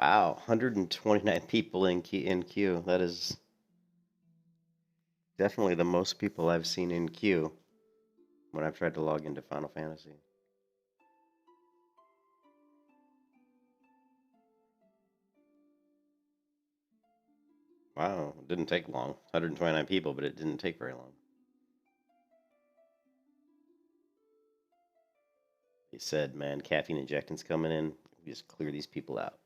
Wow, 129 people in queue. That is definitely the most people I've seen in queue when I've tried to log into Final Fantasy. Wow, it didn't take long. 129 people, but it didn't take very long. They said, man, caffeine injections coming in. We just clear these people out.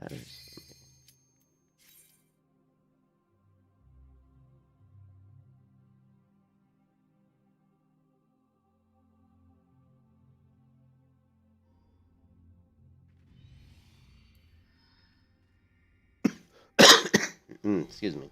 Ladders. Excuse me.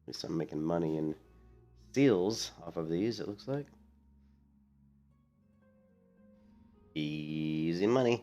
At least I'm making money in seals off of these, it looks like. Easy money.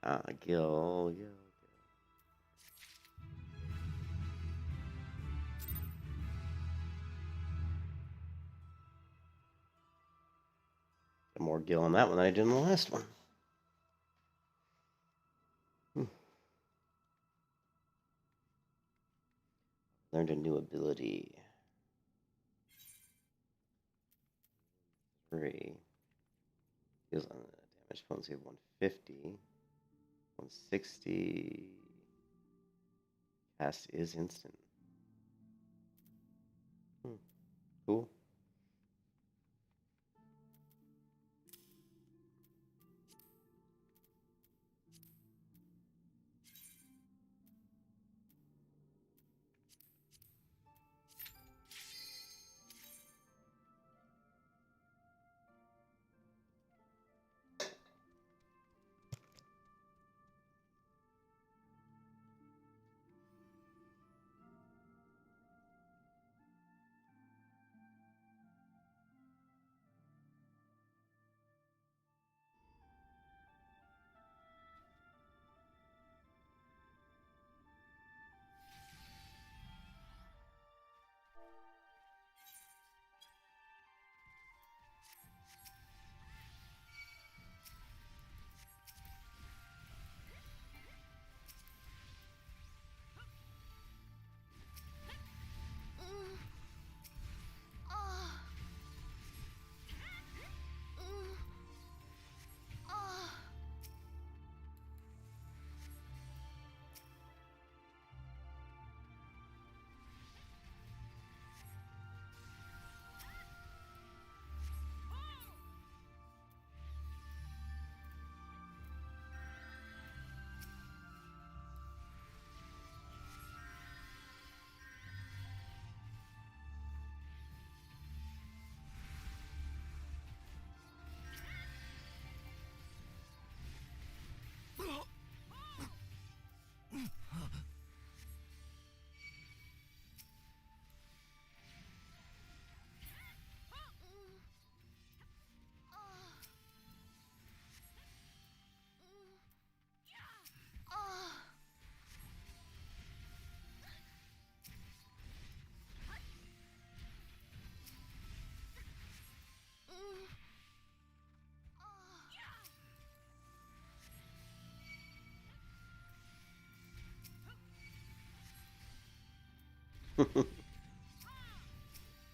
Ah, Gil. Got more Gil on that one than I did in the last one. Learned a new ability. 3. Deals on damage potency of 150. 160. Cast is instant. Cool.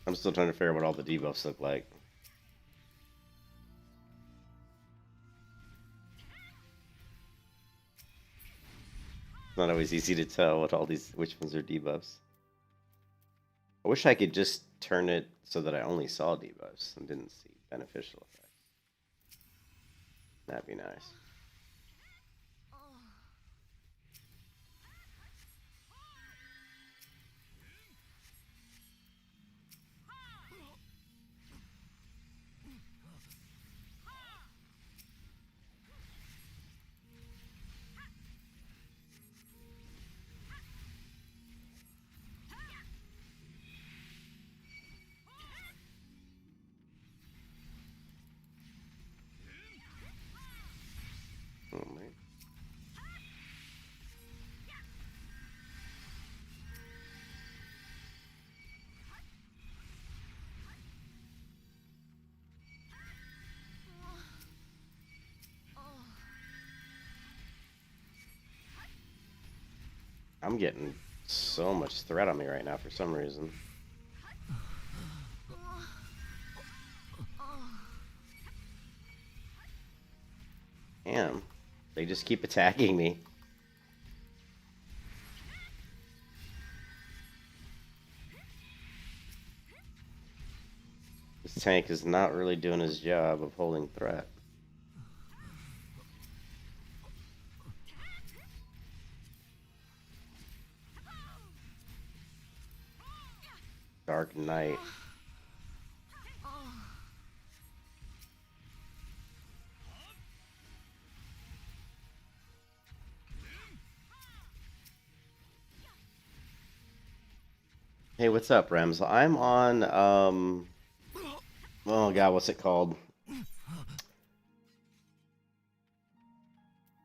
I'm still trying to figure out what all the debuffs look like. It's not always easy to tell which ones are debuffs. I wish I could just turn it so that I only saw debuffs and didn't see beneficial effects. That'd be nice. Oh, man. I'm getting so much threat on me right now for some reason. Damn. They just keep attacking me. This tank is not really doing his job of holding threat. Dark Knight. Hey, what's up, Rems? I'm on oh god, what's it called?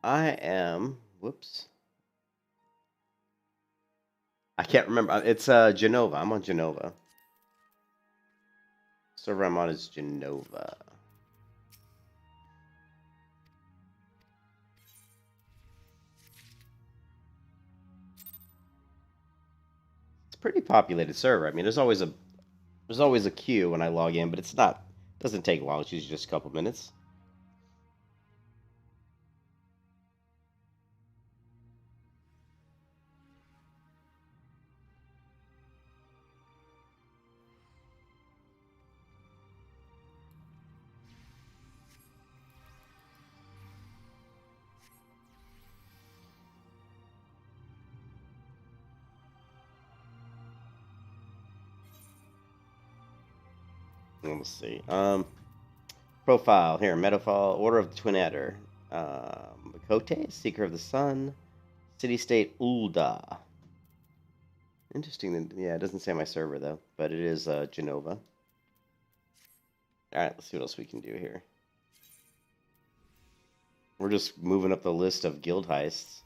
I am whoops. I can't remember. It's Genova. I'm on Genova. Server I'm on is Genova. It's a pretty populated server. I mean, there's always a queue when I log in, but it doesn't take long. It's usually just a couple minutes. Let's see. Profile here. Metafall. Order of the Twin Adder. Makote, Seeker of the Sun. City State Ulda. Interesting. Yeah, it doesn't say my server though, but it is Genova. All right, let's see what else we can do here. We're just moving up the list of guild heists.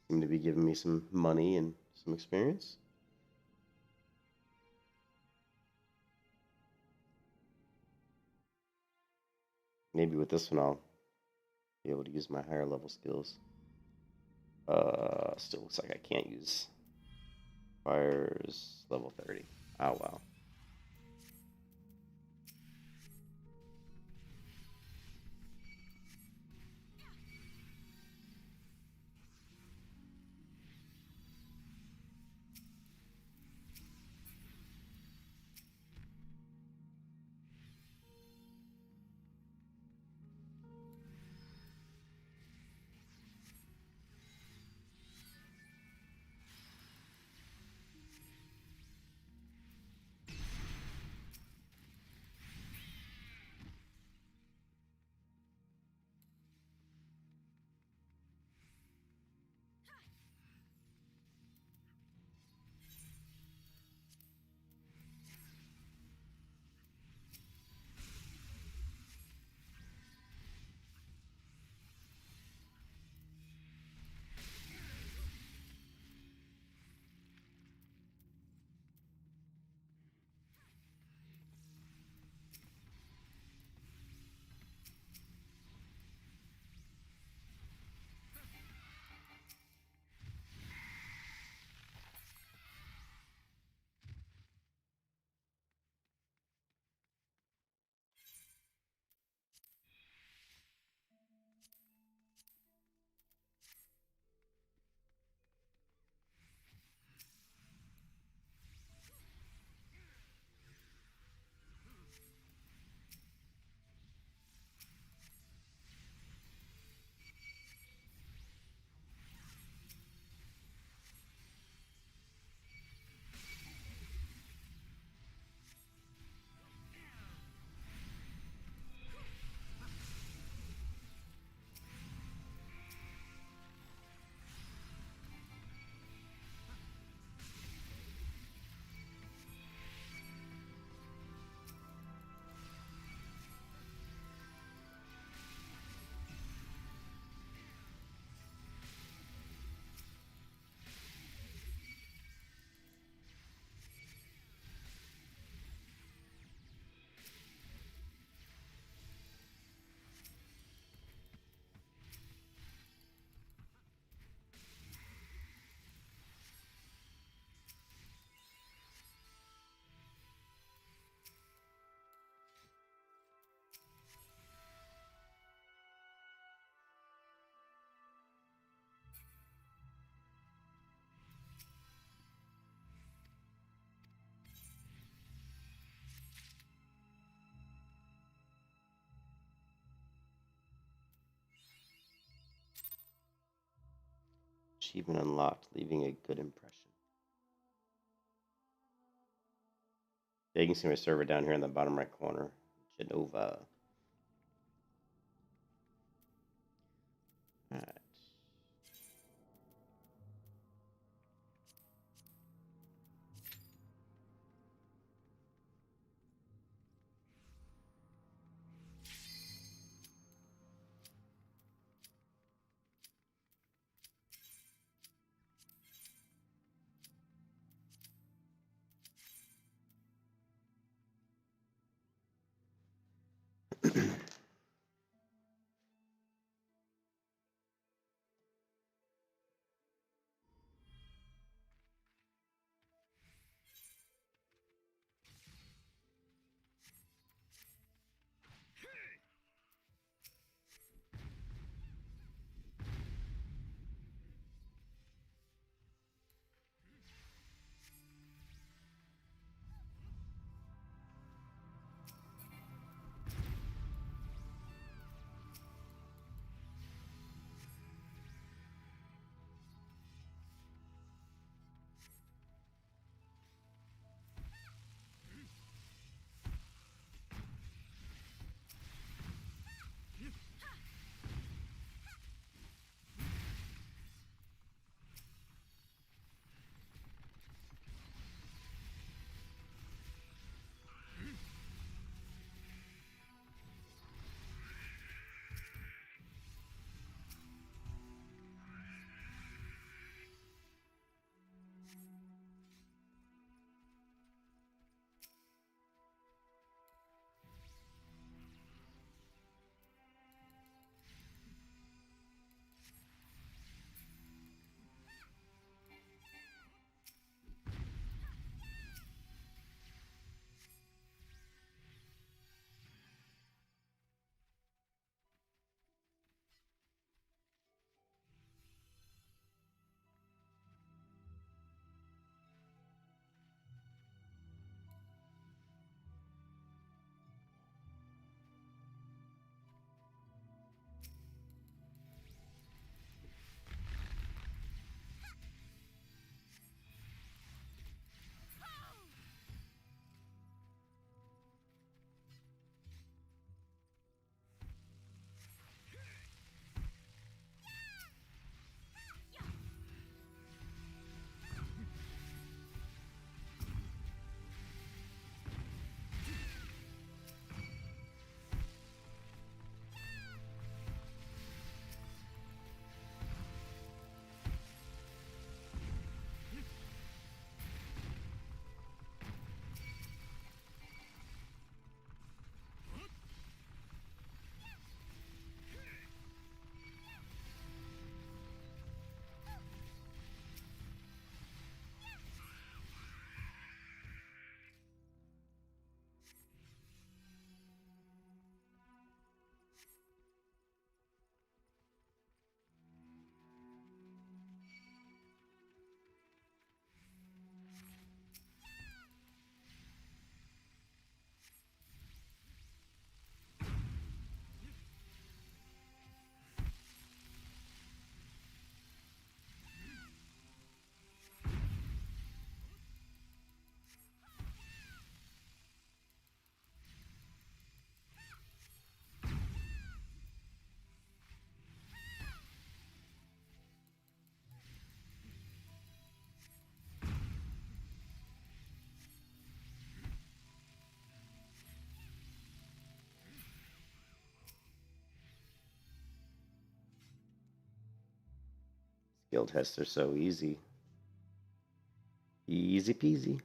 Seem to be giving me some money and some experience. Maybe with this one I'll be able to use my higher level skills. Still looks like I can't use fires level 30. Oh wow. Achievement unlocked, leaving a good impression. Yeah, you can see my server down here in the bottom right corner. Genova. Alright. Skill tests are so easy. Easy peasy.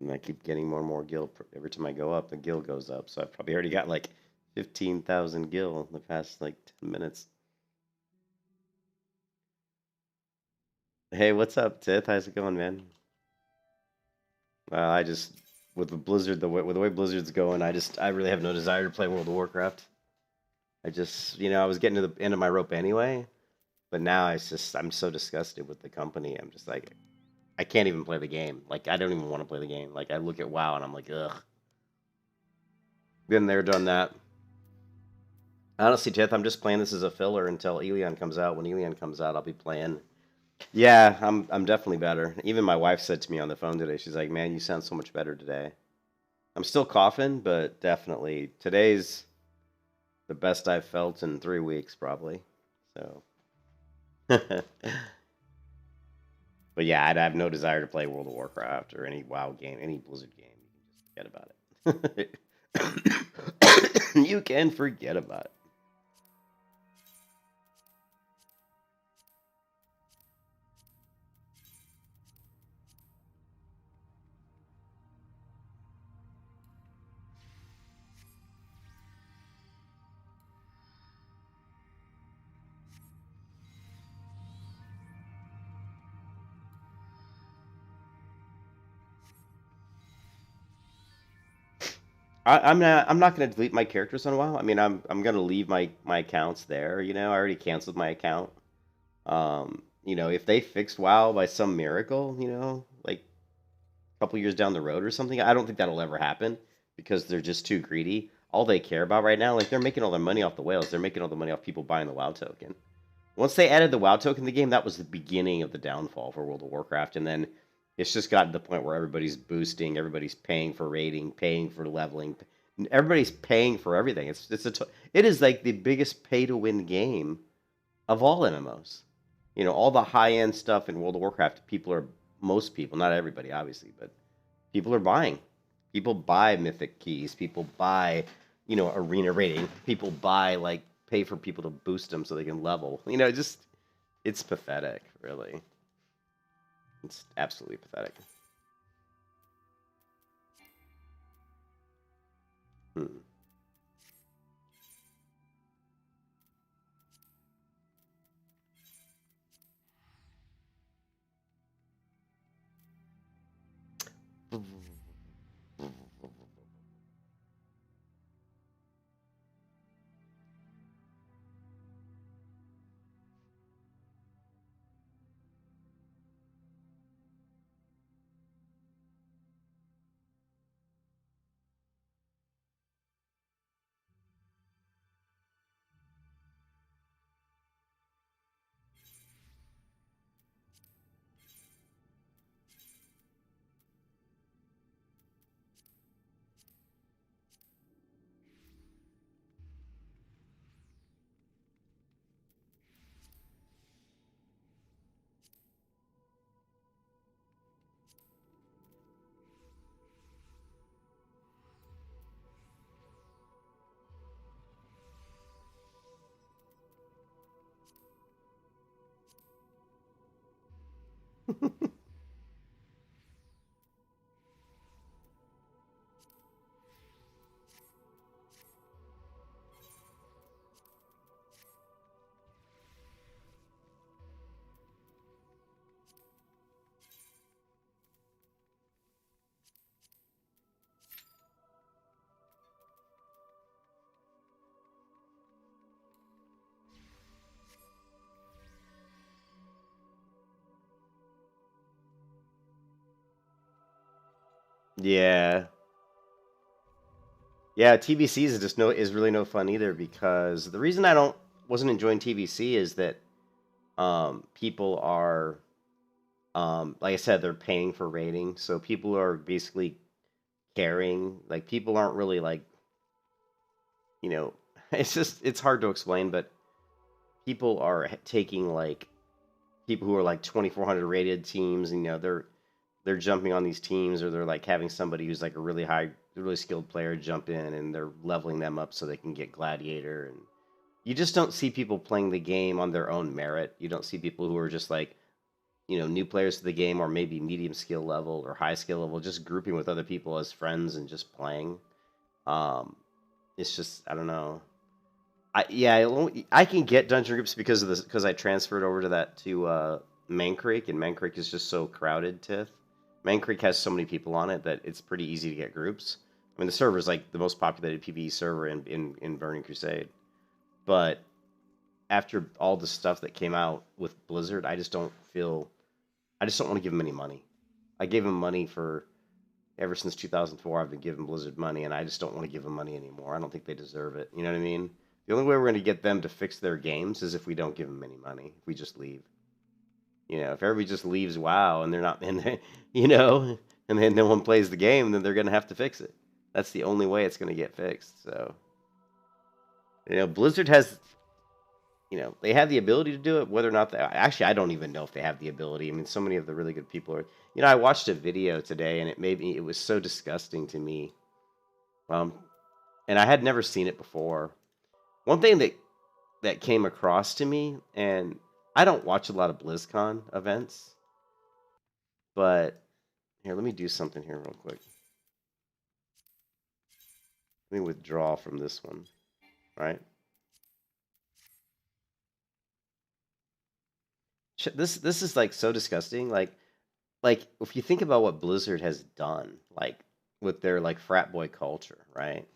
And I keep getting more and more gil. Every time I go up, the gil goes up. So I've probably already got like 15,000 gil in the past like 10 minutes. Hey, what's up, Tith? How's it going, man? I just, with the Blizzard, with the way Blizzard's going, I really have no desire to play World of Warcraft. I just, I was getting to the end of my rope anyway, but now I'm so disgusted with the company. I'm just like, I can't even play the game. Like, I don't even want to play the game. Like, I look at WoW and I'm like, ugh. Been there, done that. Honestly, Tith, I'm just playing this as a filler until Elion comes out. When Elion comes out, I'll be playing. Yeah, I'm definitely better. Even my wife said to me on the phone today, she's like, "Man, you sound so much better today." I'm still coughing, but definitely today's the best I've felt in 3 weeks, probably. So, but yeah, I'd have no desire to play World of Warcraft or any WoW game, any Blizzard game. You can just forget about it. You can forget about it. I'm not going to delete my characters in a while. I mean, I'm going to leave my accounts there. You know, I already canceled my account. If they fixed WoW by some miracle, like a couple years down the road or something, I don't think that'll ever happen because they're just too greedy. All they care about right now, like they're making all their money off the whales. They're making all the money off people buying the WoW token. Once they added the WoW token in the game, that was the beginning of the downfall for World of Warcraft. And then it's just gotten to the point where everybody's boosting, everybody's paying for rating, paying for leveling, everybody's paying for everything. It is like the biggest pay to win game of all MMOs. All the high end stuff in World of Warcraft, most people, not everybody obviously, but people are buying. People buy mythic keys. People buy, arena rating. People buy pay for people to boost them so they can level. Just it's pathetic, really. It's absolutely pathetic. Hmm. Yeah, yeah. TBC is really no fun either because the reason I don't wasn't enjoying TBC is that people are like I said, they're paying for rating, so people are basically caring. Like people aren't really you know, it's hard to explain, but people are taking people who are 2400 rated teams, and they're jumping on these teams, or they're having somebody who's a really skilled player jump in, and they're leveling them up so they can get gladiator. And you just don't see people playing the game on their own merit. You don't see people who are just new players to the game, or maybe medium skill level or high skill level, just grouping with other people as friends and just playing. Um, it's just I don't know. I can get dungeon groups because I transferred over to Main Creek, and Main Creek is just so crowded. Tith, Main Creek has so many people on it that it's pretty easy to get groups. I mean, the server is the most populated PvE server in Burning Crusade. But after all the stuff that came out with Blizzard, I just don't want to give them any money. I gave them money for ever since 2004. I've been giving Blizzard money, and I just don't want to give them money anymore. I don't think they deserve it. You know what I mean? The only way we're going to get them to fix their games is if we don't give them any money. If we just leave. If everybody just leaves WoW and they're not, and then no one plays the game, then they're going to have to fix it. That's the only way it's going to get fixed. So, Blizzard has, they have the ability to do it. Whether or not actually, I don't even know if they have the ability. I mean, so many of the really good people are. I watched a video today, and it was so disgusting to me. and I had never seen it before. One thing that came across to me, and I don't watch a lot of BlizzCon events, but here, let me do something here real quick. Let me withdraw from this one, right? This is like so disgusting. Like if you think about what Blizzard has done, like with their like frat boy culture, right?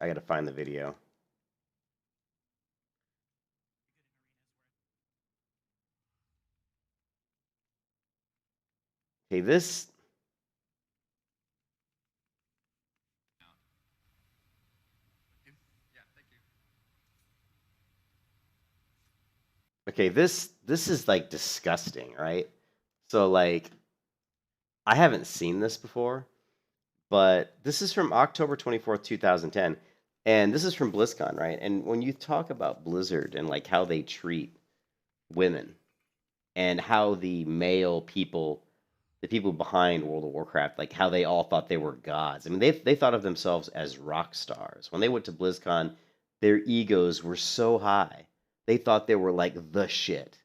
I got to find the video. Okay, this. Okay, this is like disgusting, right? So like I haven't seen this before, but this is from October 24th, 2010, and this is from BlizzCon, right? And when you talk about Blizzard and like how they treat women and how the male people, the people behind World of Warcraft, like how they all thought they were gods. I mean, they thought of themselves as rock stars. When they went to BlizzCon, their egos were so high. They thought they were like the shit.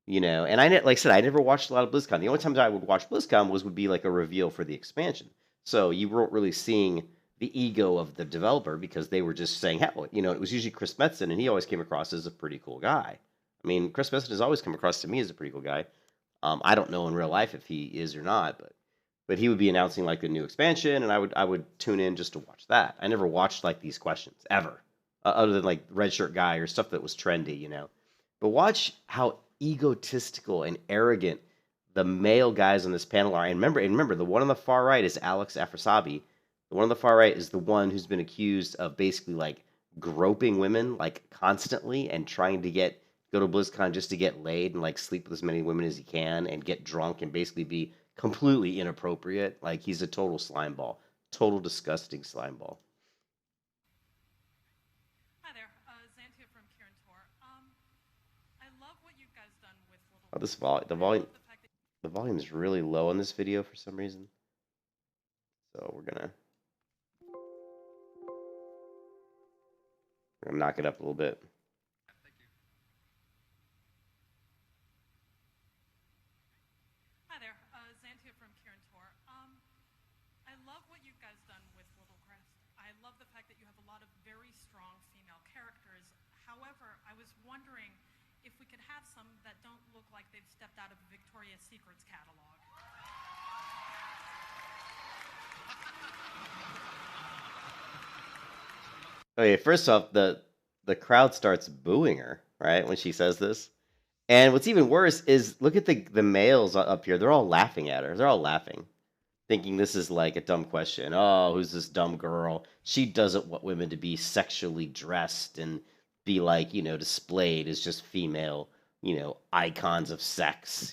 And like I said, I never watched a lot of BlizzCon. The only times I would watch BlizzCon would be like a reveal for the expansion. So you weren't really seeing the ego of the developer because they were just saying, hell, it was usually Chris Metzen, and he always came across as a pretty cool guy. I mean, Chris Metzen has always come across to me as a pretty cool guy. I don't know in real life if he is or not, but he would be announcing like the new expansion, and I would tune in just to watch that. I never watched like these questions ever, other than like Red Shirt Guy or stuff that was trendy. But watch how egotistical and arrogant the male guys on this panel are. And remember, the one on the far right is Alex Afrasabi. The one on the far right is the one who's been accused of basically like groping women like constantly and trying to go to BlizzCon just to get laid and like sleep with as many women as he can and get drunk and basically be completely inappropriate. Like he's a total slime ball, total disgusting slime ball. Hi there, Xantia from Kieran Tor. I love what you guys done with Little. Oh, the volume is really low on this video for some reason. So we're gonna knock it up a little bit. Hi there, Xantia from Kieran Tor. I love what you guys done with Little Crest. I love the fact that you have a lot of very strong female characters. However, I was wondering if we could have some that don't look like they've stepped out of a Victoria's Secrets catalog. Okay, first off, the crowd starts booing her, right, when she says this. And what's even worse is look at the males up here. They're all laughing at her. They're all laughing, thinking this is like a dumb question. Oh, who's this dumb girl? She doesn't want women to be sexually dressed and be like, displayed as just female, icons of sex.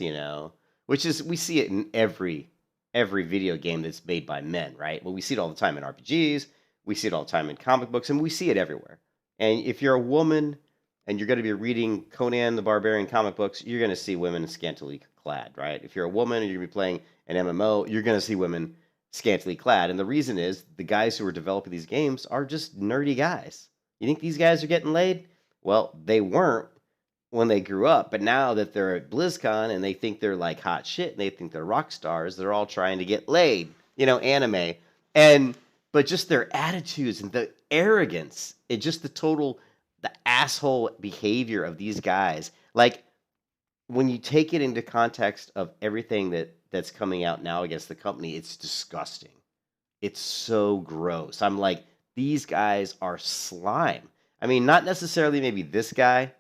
Which is we see it in every video game that's made by men, right? Well, we see it all the time in RPGs, we see it all the time in comic books, and we see it everywhere. And if you're a woman and you're going to be reading Conan the Barbarian comic books, you're going to see women scantily clad, right? If you're a woman and you're going to be playing an MMO, you're going to see women scantily clad. And the reason is the guys who are developing these games are just nerdy guys. You think these guys are getting laid? Well, they weren't when they grew up, but now that they're at BlizzCon and they think they're like hot shit and they think they're rock stars, they're all trying to get laid, anime. And but just their attitudes and the arrogance, just the asshole behavior of these guys. Like when you take it into context of everything that's coming out now against the company, it's disgusting. It's so gross. I'm like, these guys are slime. I mean, not necessarily maybe this guy,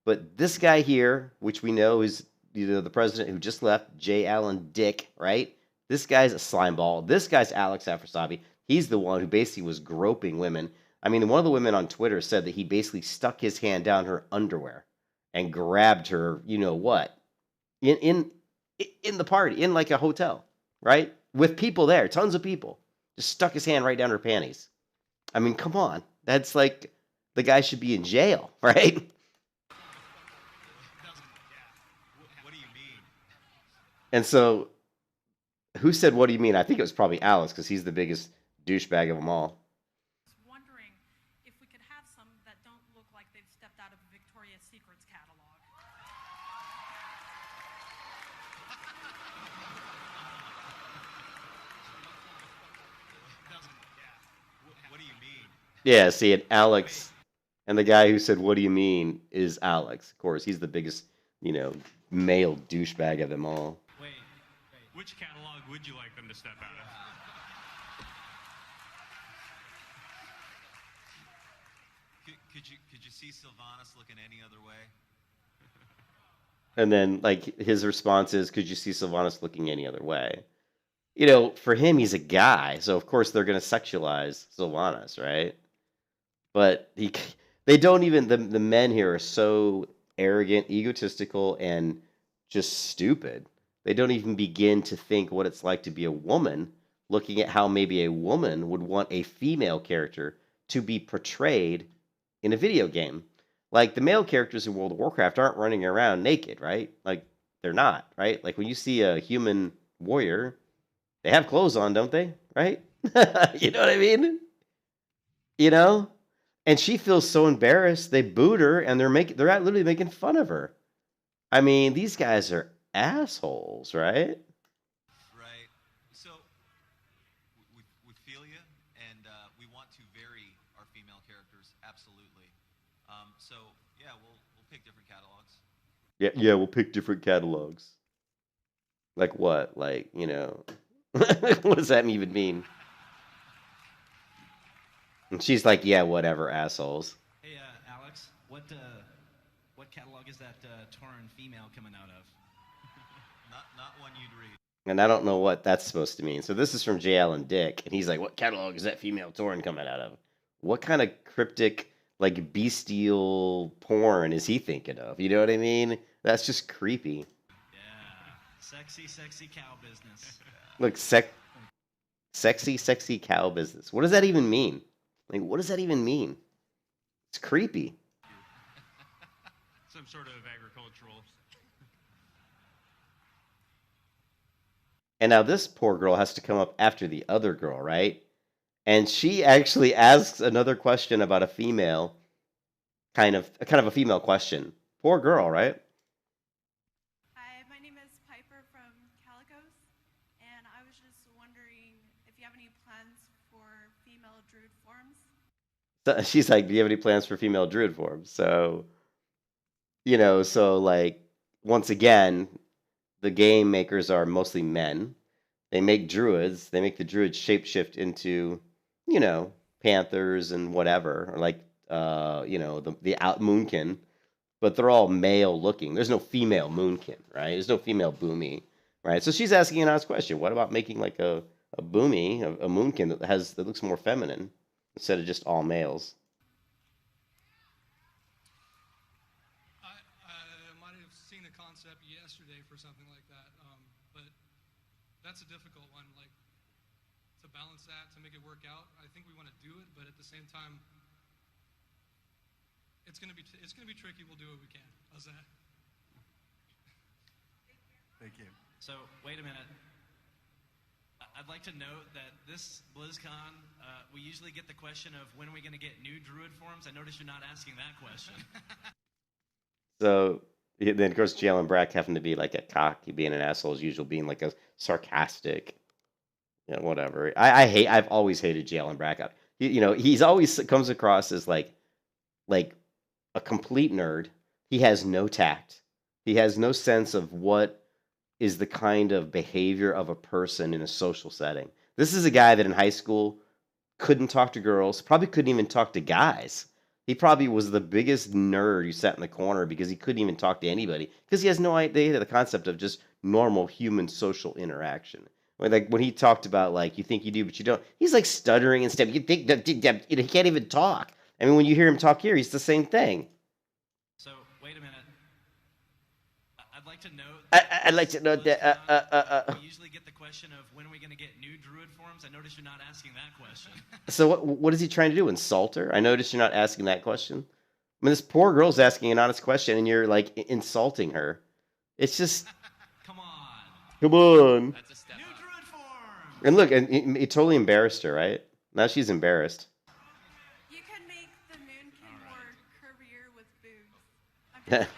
but this guy here, which we know is the president who just left, J. Allen Dick, right? This guy's a slime ball. This guy's Alex Afrasabi. He's the one who basically was groping women. I mean, one of the women on Twitter said that he basically stuck his hand down her underwear and grabbed her, what, in in the party, in like a hotel, right? With people there, tons of people. Just stuck his hand right down her panties. I mean, come on. That's like the guy should be in jail, right? What do you mean? And so, who said, "What do you mean?" I think it was probably Alex because he's the biggest douchebag of them all. I was wondering if we could have some that don't look like they've stepped out of Victoria's Secret's catalog. What do you mean? Yeah, see, and Alex, and the guy who said, "What do you mean?" is Alex. Of course, he's the biggest, male douchebag of them all. Wait. Which catalog would you like them to step out of? Could you see Sylvanas looking any other way? And then, like, his response is, "Could you see Sylvanas looking any other way?" For him, he's a guy, so of course they're gonna sexualize Sylvanas, right? But they don't even the men here are so arrogant, egotistical, and just stupid. They don't even begin to think what it's like to be a woman, looking at how maybe a woman would want a female character to be portrayed in a video game. Like the male characters in World of Warcraft aren't running around naked, right? Like they're not, right? Like when you see a human warrior, they have clothes on, don't they? Right? You know what I mean? You know? And she feels so embarrassed. They boot her, and they're literally making fun of her. I mean, these guys are assholes, right? Right. So we feel you, and we want to vary our female characters absolutely. So yeah, we'll pick different catalogs. Yeah, we'll pick different catalogs. Like what? Like, what does that even mean? And she's like, yeah, whatever, assholes. Hey, Alex, what catalog is that Tauren female coming out of? Not one you'd read. And I don't know what that's supposed to mean. So this is from J. Allen Dick, and he's like, what catalog is that female Tauren coming out of? What kind of cryptic, like, bestial porn is he thinking of? You know what I mean? That's just creepy. Yeah, sexy cow business. Look, sexy cow business. What does that even mean? Like, what does that even mean? It's creepy. Some sort of agricultural. And now this poor girl has to come up after the other girl, right? And she actually asks another question about a female, kind of a female question. Poor girl, right? Hi, my name is Piper from Calicos, and I was just wondering if you have any plans for female druid forms? So she's like, do you have any plans for female druid forms? So, like, once again, the game makers are mostly men. They make druids. They make the druids shapeshift into, panthers and whatever, or like, the out moonkin. But they're all male looking. There's no female moonkin, right? There's no female boomy, right? So she's asking an honest question. What about making like a boomy, a moonkin that looks more feminine instead of just all males? I might have seen a concept yesterday for something like that, but that's a difficult one. Like to balance that, to make it work out. I think we want to do it, but at the same time, it's gonna be tricky. We'll do what we can. How's that? Thank you. So wait a minute. I'd like to note that this BlizzCon, we usually get the question of when are we going to get new druid forms. I notice you're not asking that question. So then, of course, Jalen Brack having to be like a cocky, being an asshole as usual, being like a sarcastic, whatever. I've always hated Jalen Brack. He's always comes across as like a complete nerd. He has no tact. He has no sense of what is the kind of behavior of a person in a social setting. This is a guy that in high school couldn't talk to girls, probably couldn't even talk to guys. He probably was the biggest nerd who sat in the corner because he couldn't even talk to anybody because he has no idea the concept of just normal human social interaction. Like when he talked about like you think you do but you don't, he's like stuttering and stuff. You think that he can't even talk. I mean, when you hear him talk here, he's the same thing. So wait a minute. I'd like to note. I'd like to know that. We usually get the question of when are we going to get new druid forms. I noticed you're not asking that question. So what is he trying to do? Insult her? I noticed you're not asking that question. I mean, this poor girl's asking an honest question, and you're like insulting her. It's just. Come on. Come on. That's a step New up. druid form. And look, and it totally embarrassed her, right? Now she's embarrassed. You can make the Moonkin more curvier with boobs. I'm Yeah. just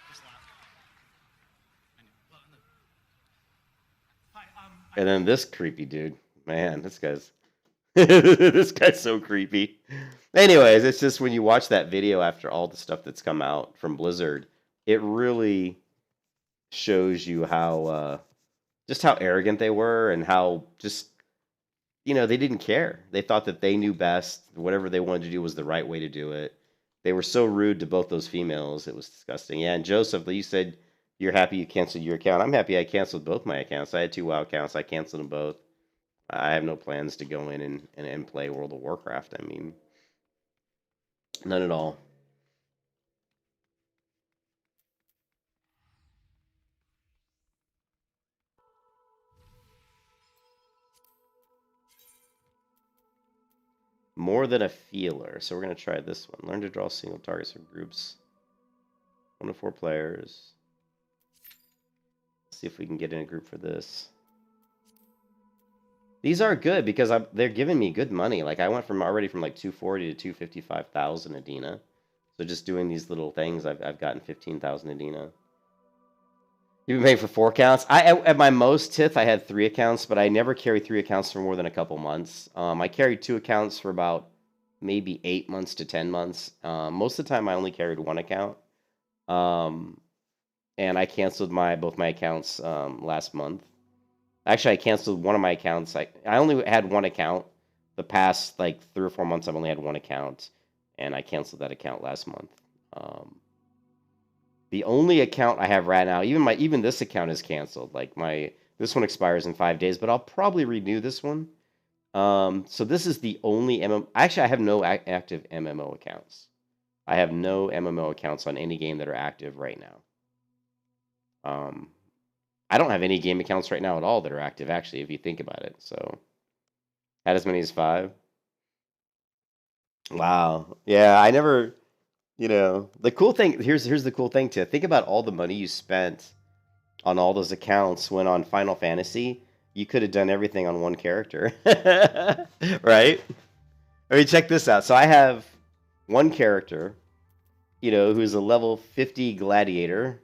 Just laugh. Hi, And then this creepy dude, man, this guy's this guy's so creepy. Anyways, it's just when you watch that video after all the stuff that's come out from Blizzard, it really shows you how just how arrogant they were and how just they didn't care. They thought that they knew best. Whatever they wanted to do was the right way to do it. They were so rude to both those females. It was disgusting. Yeah, and Joseph, you said you're happy you canceled your account. I'm happy I canceled both my accounts. I had 2 WoW accounts. I canceled them both. I have no plans to go in and play World of Warcraft. I mean, none at all. More than a feeler. So we're going to try this one. Learn to draw single targets for groups. 1 to 4 players. Let's see if we can get in a group for this. These are good because they're giving me good money. Like I went already from like 240 to 255,000 Adina. So just doing these little things, I've gotten 15,000 Adina. You've been paying for 4 accounts. At my most TIFF, I had 3 accounts, but I never carried 3 accounts for more than a couple months. I carried 2 accounts for about maybe 8 months to 10 months. Most of the time, I only carried 1 account. And I canceled both my accounts last month. Actually, I canceled one of my accounts. I only had 1 account. The past like 3 or 4 months, I've only had 1 account, and I canceled that account last month. The only account I have right now, even this account is canceled. Like this one expires in 5 days, but I'll probably renew this one. So this is the only MMO. Actually, I have no active MMO accounts. I have no MMO accounts on any game that are active right now. I don't have any game accounts right now at all that are active, actually, if you think about it. So, had as many as 5. Wow. Yeah, I never, the cool thing, here's the cool thing, to think about all the money you spent on all those accounts when on Final Fantasy, you could have done everything on 1 character. Right? I mean, check this out. So I have 1 character, who's a level 50 gladiator.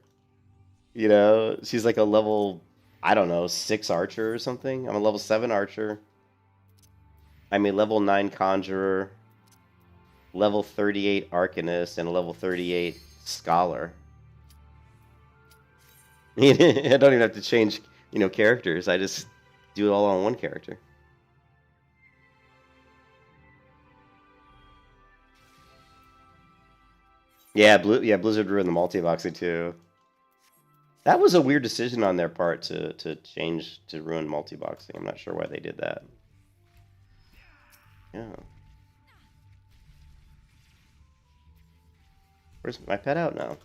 She's like a level, I don't know, 6 archer or something. I'm a level 7 archer. I'm a level 9 conjurer, level 38 arcanist, and a level 38 scholar. I don't even have to change, characters. I just do it all on 1 character. Yeah, Blizzard ruined the multi-boxing too. That was a weird decision on their part to change, to ruin multi-boxing. I'm not sure why they did that. Yeah. Where's my pet out now?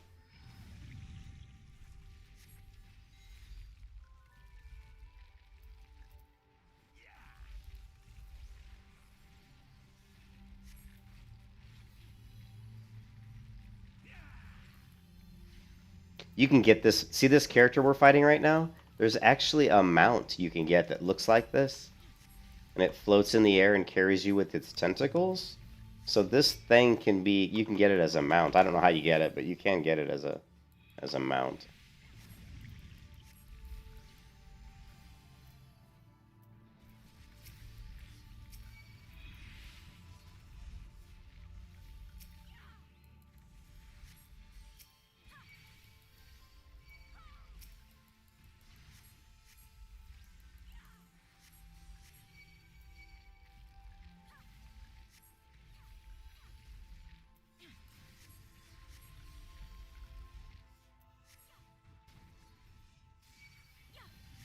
You can get this. See this character we're fighting right now? There's actually a mount you can get that looks like this. And it floats in the air and carries you with its tentacles. So this thing can be, you can get it as a mount. I don't know how you get it, but you can get it as a mount.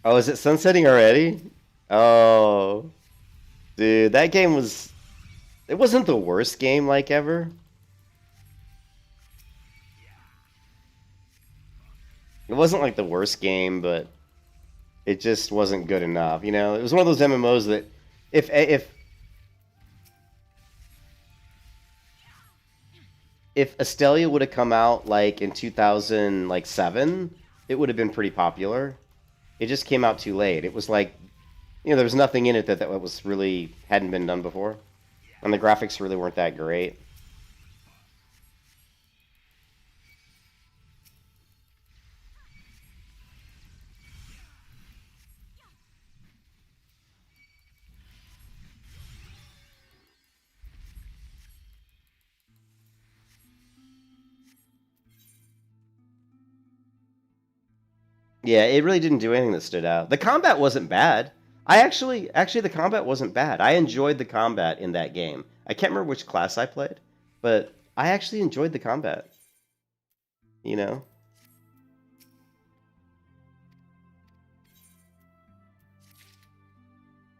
Oh, is it sunsetting already? Oh, dude, that game was It wasn't the worst game like ever. It wasn't like the worst game, but it just wasn't good enough. You know, it was one of those MMOs that if if Astelia would have come out like in 2007, it would have been pretty popular. It just came out too late. It was like, you know, there was nothing in it that was really hadn't been done before, and the graphics really weren't that great. Yeah, it really didn't do anything that stood out. The combat wasn't bad. Actually, the combat wasn't bad. I enjoyed the combat in that game. I can't remember which class I played, but I actually enjoyed the combat. You know?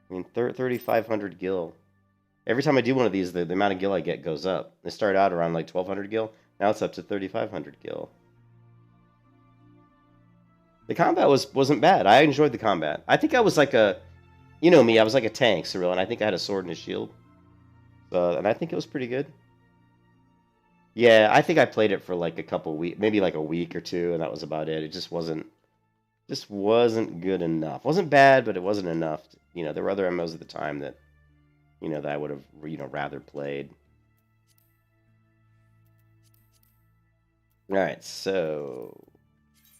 I mean, 3,500 gil. Every time I do one of these, the amount of gil I get goes up. It started out around like 1,200 gil. Now it's up to 3,500 gil. The combat wasn't bad. I enjoyed the combat. I think I was like a, you know me, I was like a tank, Cyril, and I think I had a sword and a shield. And I think it was pretty good. Yeah, I think I played it for like a couple weeks, maybe like a week or two, and that was about it. It just wasn't good enough. Wasn't bad, but it wasn't enough. You know, there were other MMOs at the time that, you know, that I would have, you know, rather played. All right, so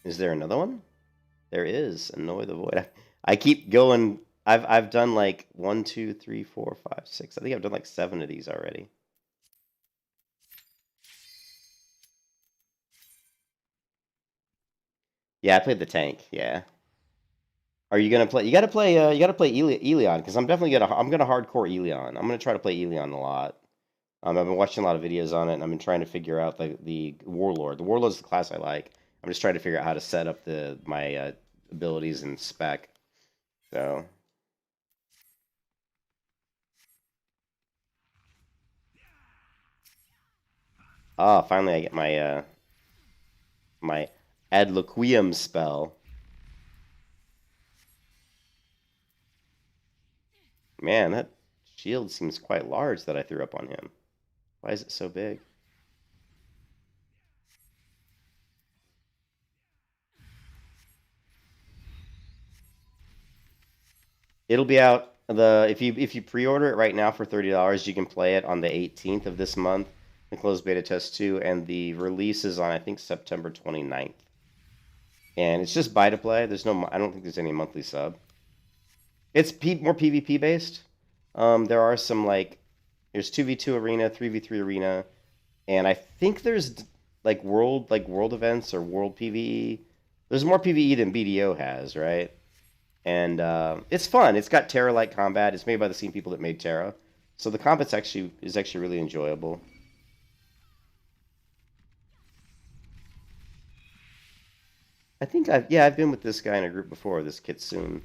is there another one? There is. Annoy the Void. I keep going. I've done like 1, 2, 3, 4, 5, 6. I think I've done like 7 of these already. Yeah, I played the tank. Yeah. Are you gonna play? You gotta play. You gotta play Elion because I'm gonna hardcore Elion. I'm gonna try to play Elion a lot. I've been watching a lot of videos on it, and I've been trying to figure out the Warlord. The Warlord's the class I like. I'm just trying to figure out how to set up my abilities and spec. So. Ah, finally I get my Adloquium spell. Man, that shield seems quite large that I threw up on him. Why is it so big? It'll be out if you pre-order it right now for $30, you can play it on the 18th of this month, the closed beta test 2, and the release is on I think September 29th. And it's just buy to play. I don't think there's any monthly sub. It's more PvP based. There are some there's 2v2 arena, 3v3 arena, and I think there's world events or world PvE. There's more PvE than BDO has, right? And it's fun. It's got Terra-like combat. It's made by the same people that made Terra, so the combat's actually really enjoyable. I think I've been with this guy in a group before. This Kitsune.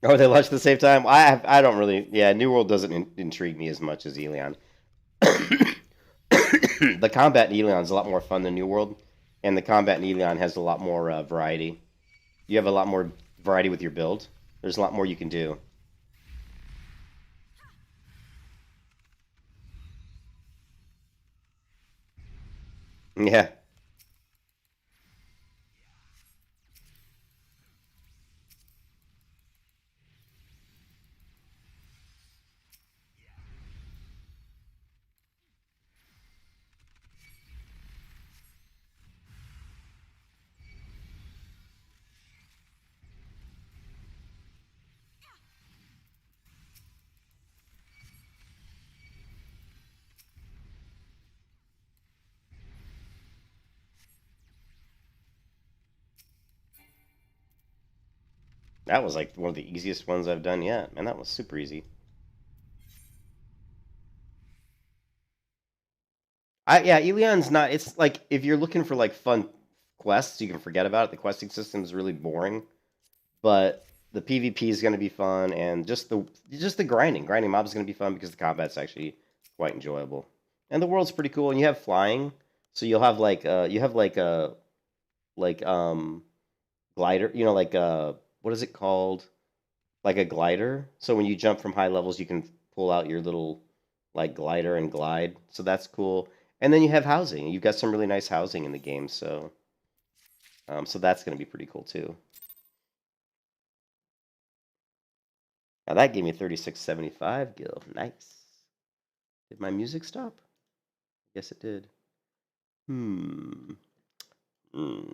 Oh, they launched at the same time. I don't really. Yeah, New World doesn't intrigue me as much as Elion. The combat in Elion is a lot more fun than New World, and the combat in Elion has a lot more variety. You have a lot more variety with your build. There's a lot more you can do. Yeah. That was like one of the easiest ones I've done yet. Man, that was super easy. Yeah, Elion's not. It's like if you're looking for like fun quests, you can forget about it. The questing system is really boring, but the PvP is going to be fun, and just the grinding mobs is going to be fun because the combat's actually quite enjoyable, and the world's pretty cool. And you have flying, so you have like glider. You know, like what is it called? Like a glider. So when you jump from high levels, you can pull out your little like glider and glide. So that's cool. And then you have housing. You've got some really nice housing in the game. So that's going to be pretty cool too. Now that gave me 3675 gil. Nice. Did my music stop? Yes, it did. Hmm. Hmm.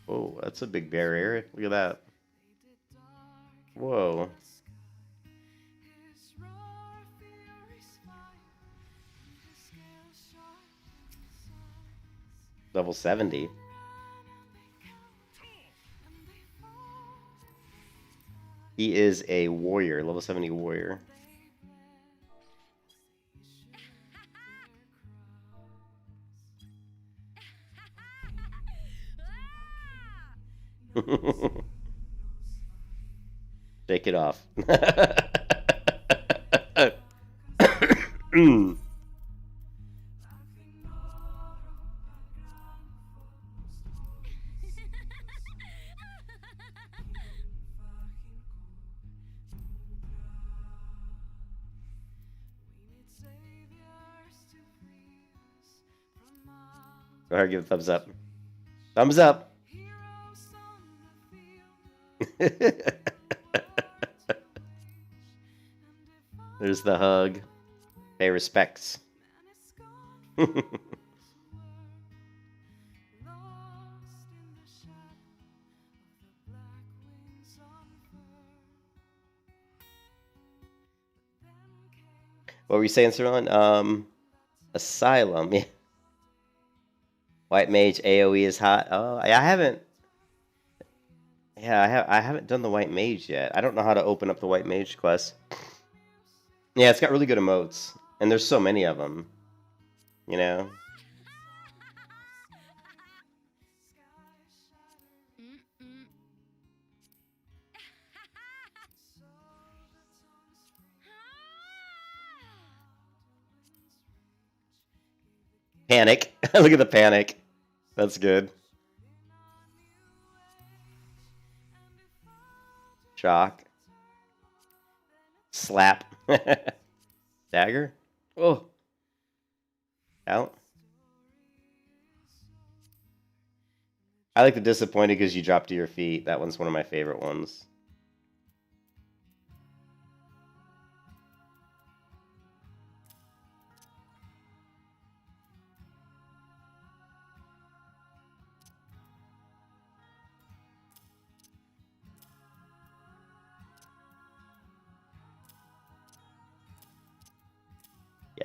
Oh, that's a big barrier. Look at that. Whoa. Level 70. He is a warrior, level 70 warrior. Shake it off. Go ahead, give a thumbs up. Thumbs up. There's the hug. Pay respects. What were you saying, Sterling? Asylum. Yeah. White Mage AoE is hot. Oh, I haven't. Yeah, I haven't done the White Mage yet. I don't know how to open up the White Mage quest. Yeah, it's got really good emotes, and there's so many of them. You know. Panic. Look at the panic. That's good. Shock. Slap. Dagger. Oh. Out. I like the disappointed because you drop to your feet. That one's one of my favorite ones.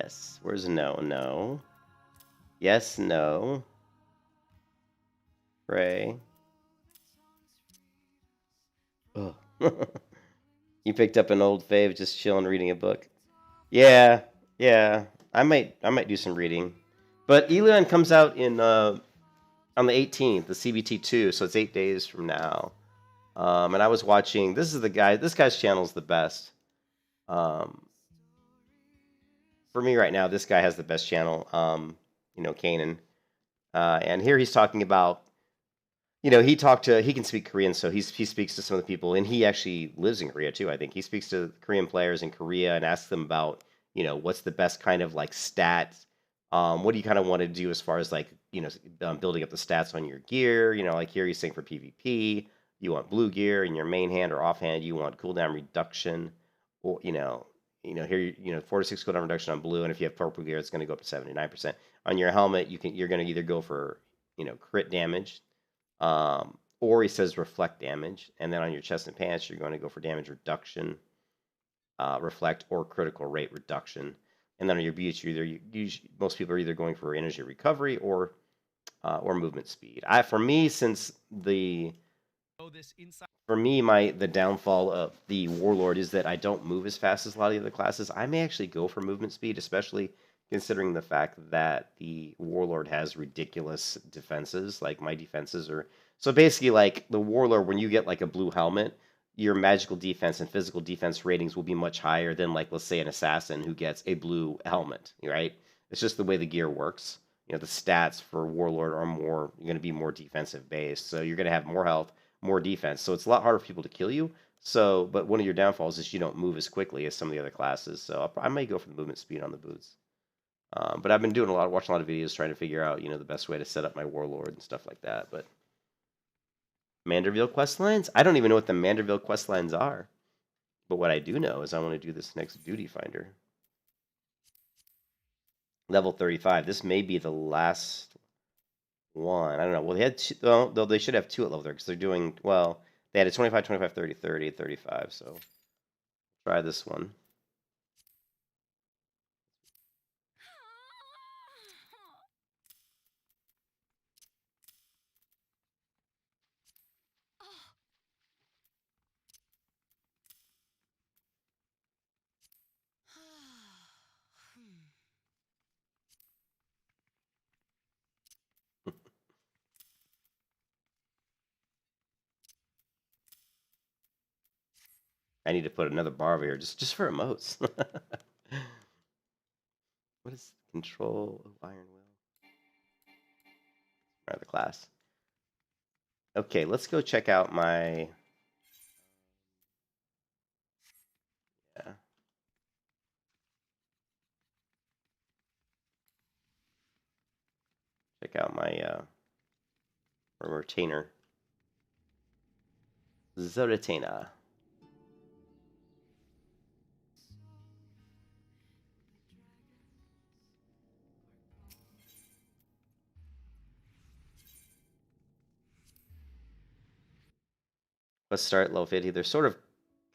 Yes. Where's no? No. Yes, no. Pray. Oh. You picked up an old fave, just chilling, reading a book. Yeah, yeah. I might do some reading. But Elion comes out in on the 18th, the CBT2, so it's 8 days from now. And I was watching. This is the guy. This guy's channel is the best. For me right now, this guy has the best channel. Kanan. And here he's talking about. He can speak Korean, so he speaks to some of the people, and he actually lives in Korea too. I think he speaks to Korean players in Korea and asks them about, what's the best kind of like stats. What do you kind of want to do as far as like, building up the stats on your gear? Like here he's saying for PvP, you want blue gear in your main hand or offhand, you want cooldown reduction, or here 4 to 6 cooldown reduction on blue, and if you have purple gear, it's going to go up to 79%. On your helmet, you're going to either go for crit damage. Or he says reflect damage, and then on your chest and pants, you're going to go for damage reduction, reflect, or critical rate reduction. And then on your beach, most people are either going for energy recovery or movement speed. For me, the downfall of the Warlord is that I don't move as fast as a lot of the other classes. I may actually go for movement speed, especially considering the fact that the Warlord has ridiculous defenses. Like my defenses are so basically like the Warlord. When you get like a blue helmet, your magical defense and physical defense ratings will be much higher than like let's say an assassin who gets a blue helmet. Right? It's just the way the gear works. You know, the stats for Warlord are going to be more defensive based, so you're going to have more health, more defense. So it's a lot harder for people to kill you. So, but one of your downfalls is you don't move as quickly as some of the other classes. So I might go for the movement speed on the boots. But I've been watching a lot of videos trying to figure out, the best way to set up my Warlord and stuff like that. But Manderville quest lines? I don't even know what the Manderville quest lines are. But what I do know is I want to do this next duty finder. Level 35. This may be the last one. I don't know. Well, they had two, though they should have two at level 30 because they're doing, well, they had a 25, 25, 30, 30, 35. So try this one. I need to put another bar over here just for emotes. What is control of Iron Will? Or the class. Okay, let's go check out my. Yeah. Check out my retainer. The retainer. Let's start level 50. They're sort of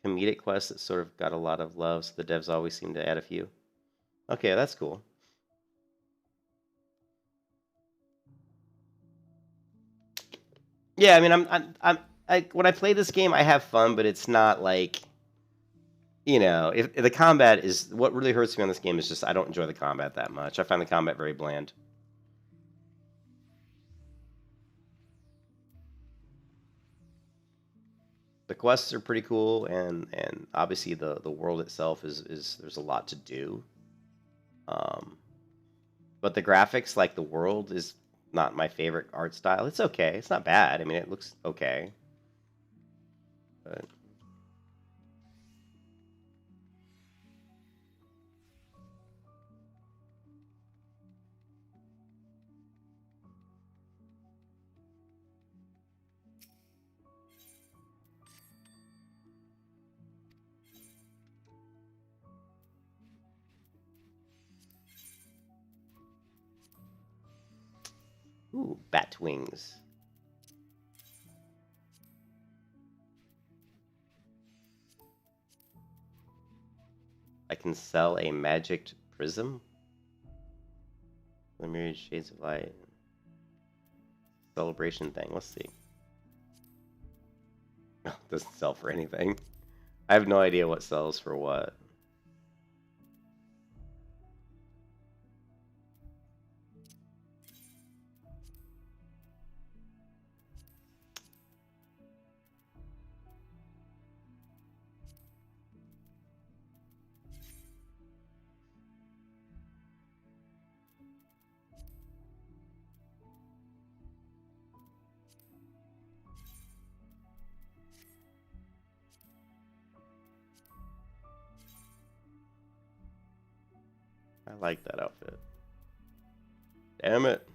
comedic quests that sort of got a lot of love, so the devs always seem to add a few. Okay, that's cool. Yeah, I mean, when I play this game, I have fun, but it's not like, if the combat is what really hurts me on this game is just I don't enjoy the combat that much. I find the combat very bland. The quests are pretty cool, and obviously the world itself is there's a lot to do. But the graphics, like the world, is not my favorite art style. It's okay. It's not bad. I mean, it looks okay. But ooh, bat wings. I can sell a magic prism. The myriad shades of light. Celebration thing. Let's see. Oh, doesn't sell for anything. I have no idea what sells for what. I like that outfit. Damn it.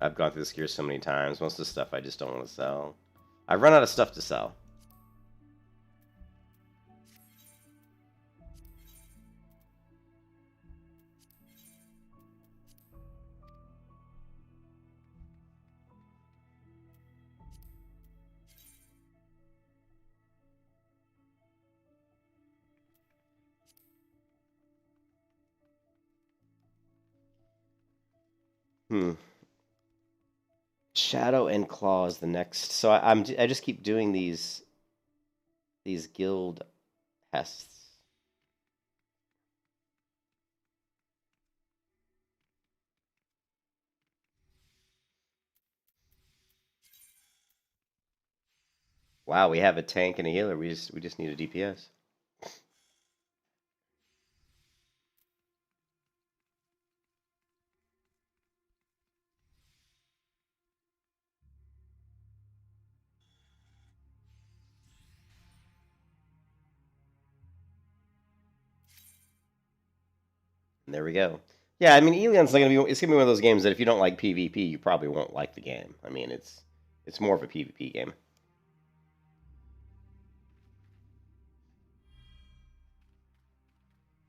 I've gone through this gear so many times. Most of the stuff I just don't want to sell. I've run out of stuff to sell. Hmm. Shadow and Claw is the next. So I just keep doing these guild tests. Wow, we have a tank and a healer. We just need a DPS. And there we go. Yeah, I mean, Elion's not gonna be. It's gonna be one of those games that if you don't like PvP, you probably won't like the game. I mean, it's more of a PvP game.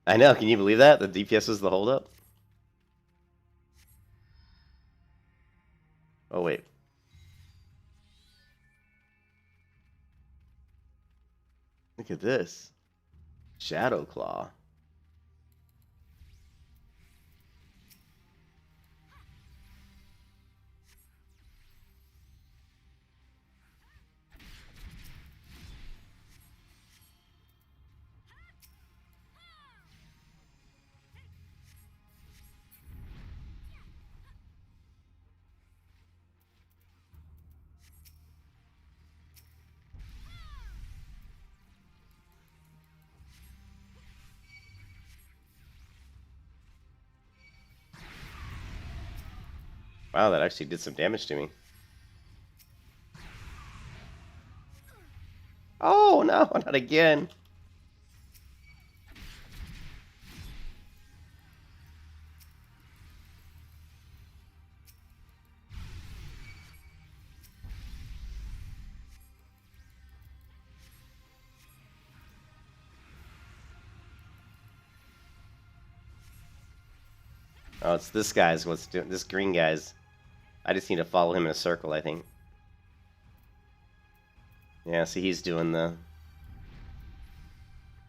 I know. Can you believe that? The DPS is the holdup. Oh wait. Look at this. Shadow Claw. Wow, that actually did some damage to me. Oh no, not again. Oh, it's this guy's what's doing. This green guy's. I just need to follow him in a circle, I think. Yeah, see, he's doing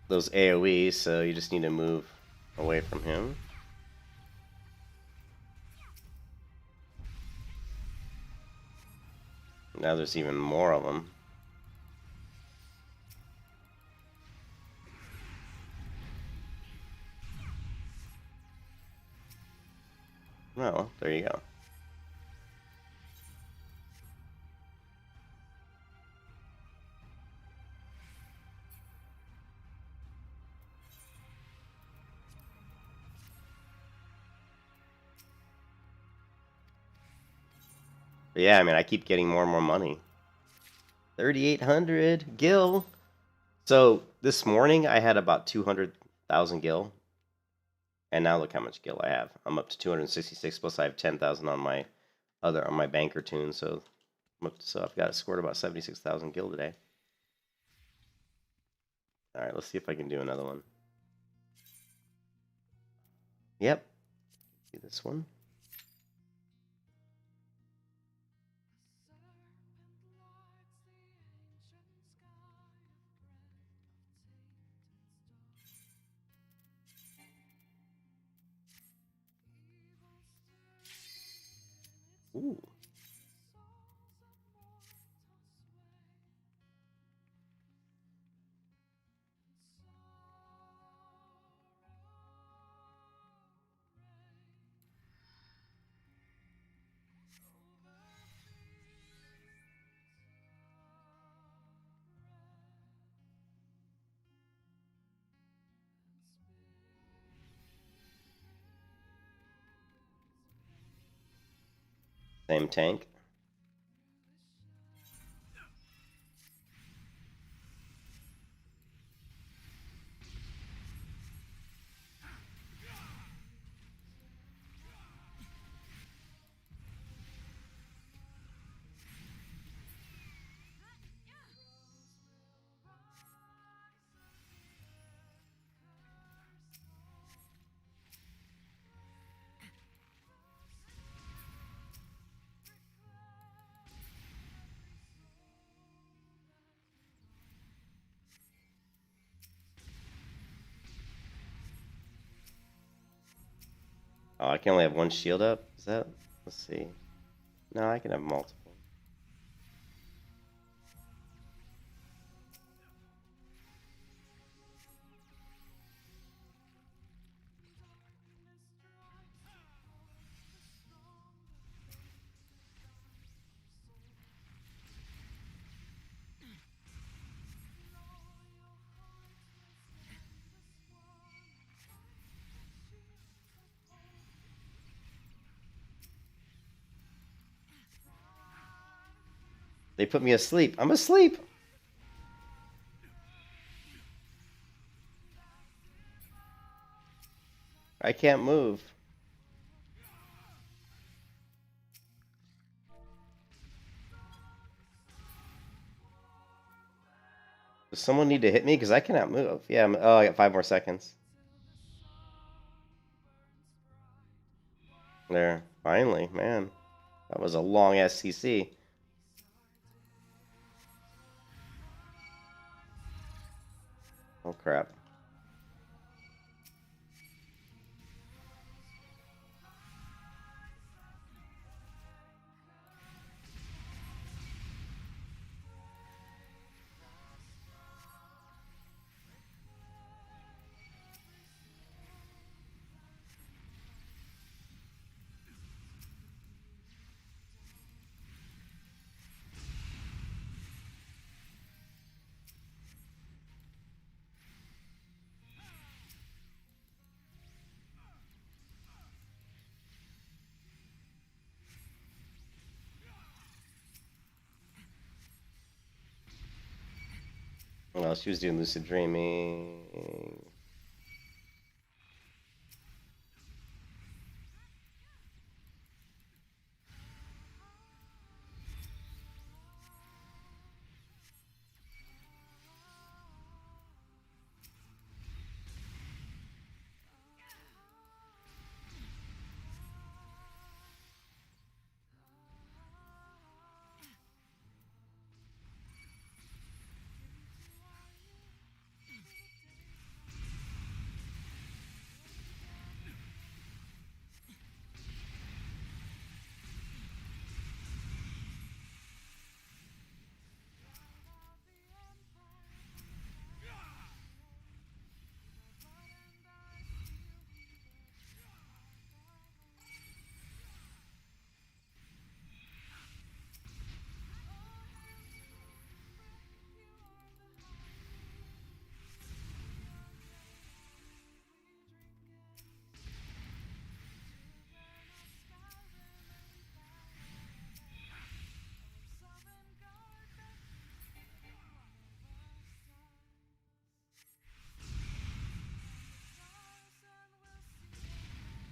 those AoEs, so you just need to move away from him. Now there's even more of them. Oh, there you go. But yeah, I mean, I keep getting more and more money. 3,800 gil. So this morning I had about 200,000 gil, and now look how much gil I have. I'm up to 266. Plus I have 10,000 on my banker tune. So I've got scored about 76,000 gil today. All right, let's see if I can do another one. Yep. See this one. Ooh. Same tank. Oh, I can only have one shield up? Is that? Let's see. No, I can have multiple. They put me asleep. I'm asleep. I can't move. Does someone need to hit me? Because I cannot move. Yeah, oh, I got 5 more seconds. There. Finally, man. That was a long SCC. Oh, crap. Well, she was doing lucid dreaming.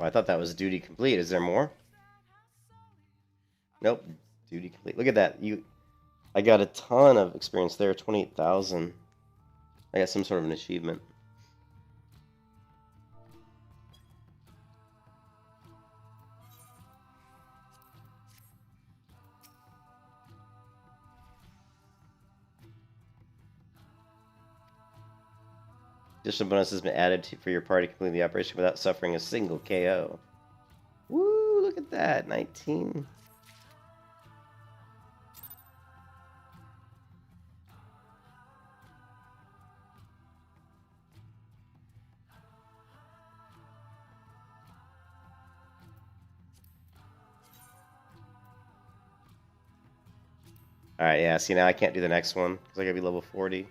Oh, I thought that was duty complete. Is there more? Nope. Duty complete. Look at that. I got a ton of experience there. 28,000. I got some sort of an achievement. Additional bonus has been added for your party completing the operation without suffering a single KO. Woo, look at that. 19. Alright, yeah, see now I can't do the next one because I gotta be level 40.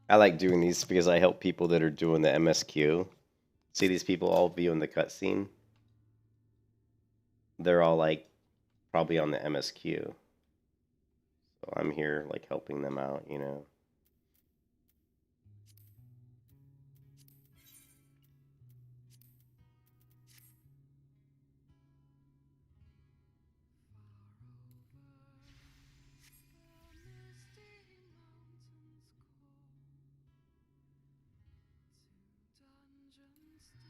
I like doing these because I help people that are doing the MSQ. See these people all viewing the cutscene? They're all like probably on the MSQ. So I'm here like helping them out, you know. Thank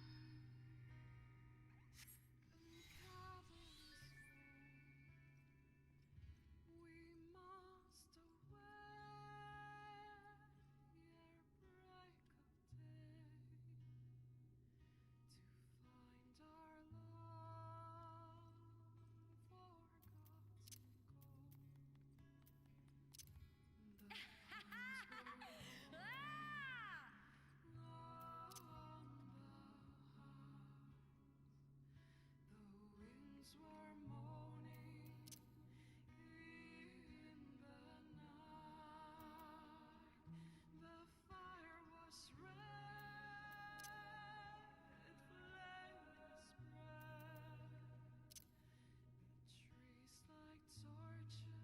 you for watching.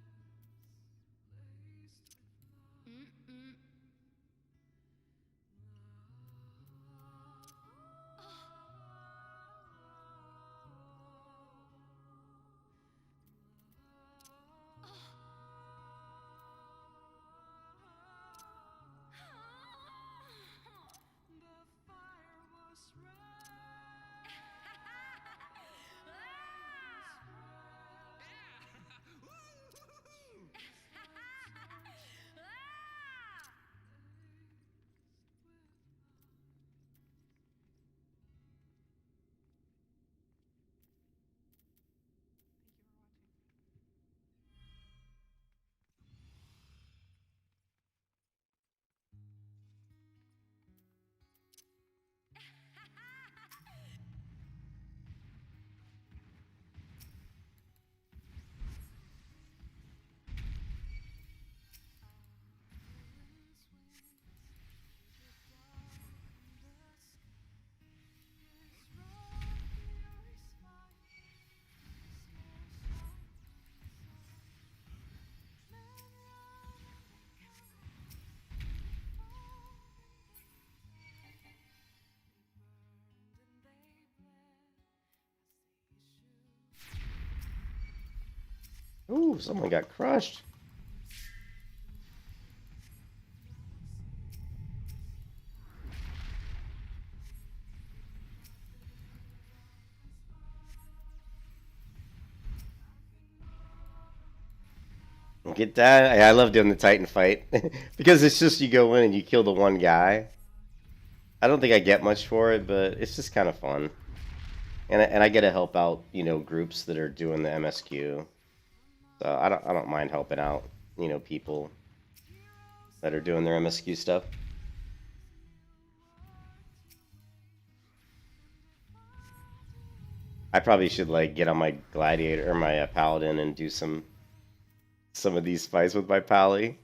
Ooh, someone got crushed. Get that? I love doing the Titan fight because it's just you go in and you kill the one guy. I don't think I get much for it, but it's just kind of fun. And I get to help out, groups that are doing the MSQ. So I don't mind helping out, people that are doing their MSQ stuff. I probably should like get on my gladiator or my paladin and do some of these fights with my pally.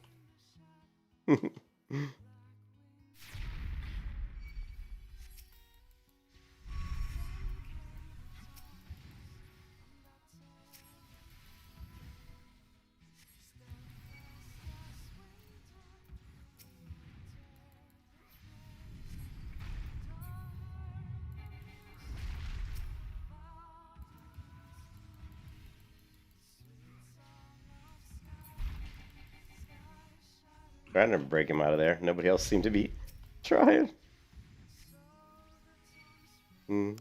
Trying to break him out of there. Nobody else seemed to be trying. Mm.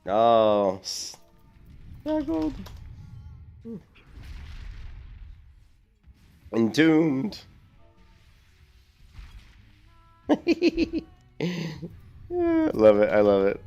Oh, struggled. Entombed. Love it. I love it.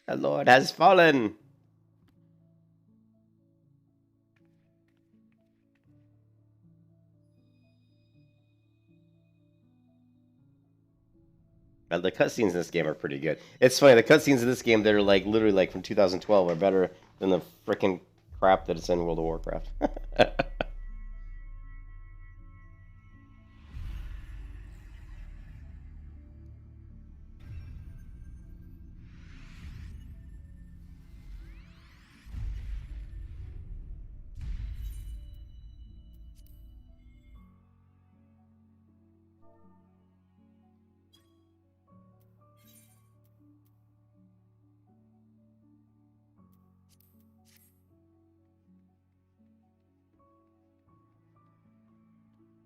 The Lord has fallen. The cutscenes in this game are pretty good. It's funny, the cutscenes in this game that are like literally like from 2012 are better than the freaking crap that it's in World of Warcraft.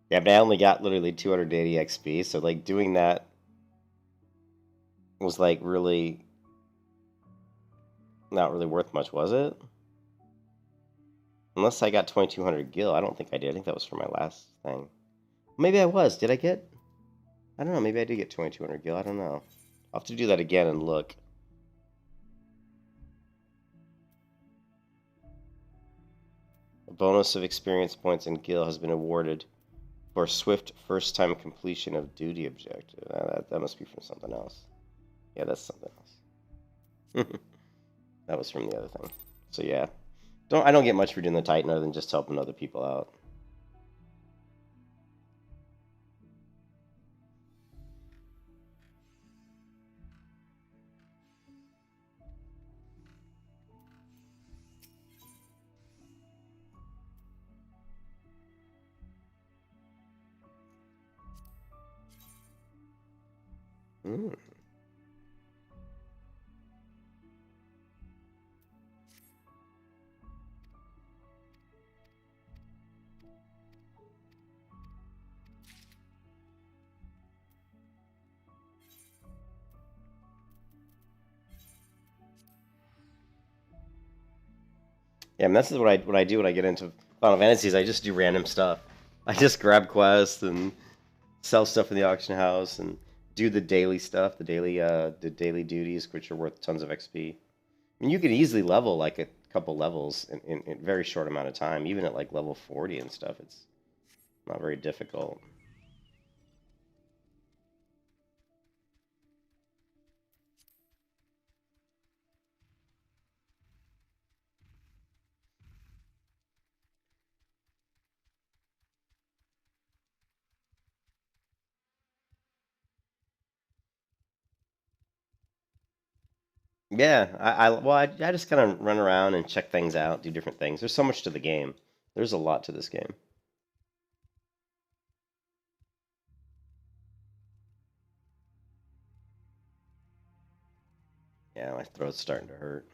Yeah, but I only got literally 280 XP, so like doing that was like really not really worth much, was it? Unless I got 2200 gil. I don't think I did. I think that was for my last thing. Maybe I was. Did I get? I don't know. Maybe I did get 2200 gil. I don't know. I'll have to do that again and look. A bonus of experience points and gil has been awarded for swift first-time completion of duty objective. That must be from something else. Yeah, that's something else. That was from the other thing. So yeah. I don't get much for doing the Titan other than just helping other people out. Mm. Yeah, and this is what I do when I get into Final Fantasies. I just do random stuff. I just grab quests and sell stuff in the auction house and do the daily stuff, the daily duties, which are worth tons of XP. I mean, you can easily level like a couple levels in a very short amount of time, even at like level 40 and stuff. It's not very difficult. Yeah, I just kind of run around and check things out, do different things. There's so much to the game. There's a lot to this game. Yeah, my throat's starting to hurt.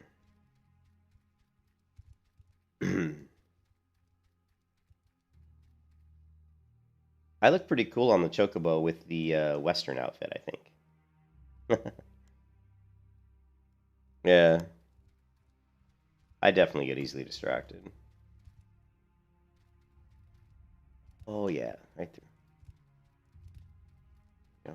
I look pretty cool on the Chocobo with the Western outfit, I think. Yeah, I definitely get easily distracted. Oh yeah, right there. Yeah.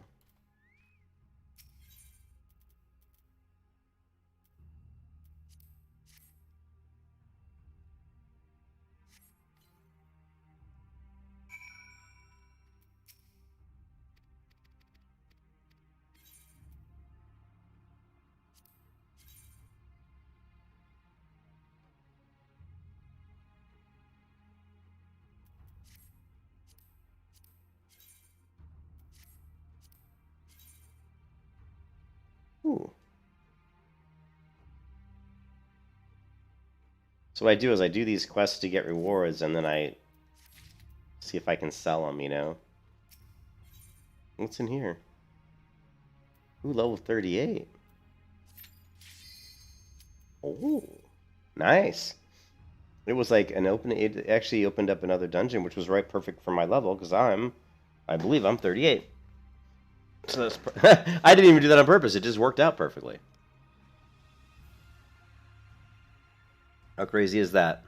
Ooh. So what I do is I do these quests to get rewards, and then I see if I can sell them, you know? What's in here? Ooh, level 38. Oh, nice. It was like it actually opened up another dungeon, which was right perfect for my level, because I believe I'm 38. So that's, I didn't even do that on purpose. It just worked out perfectly. How crazy is that?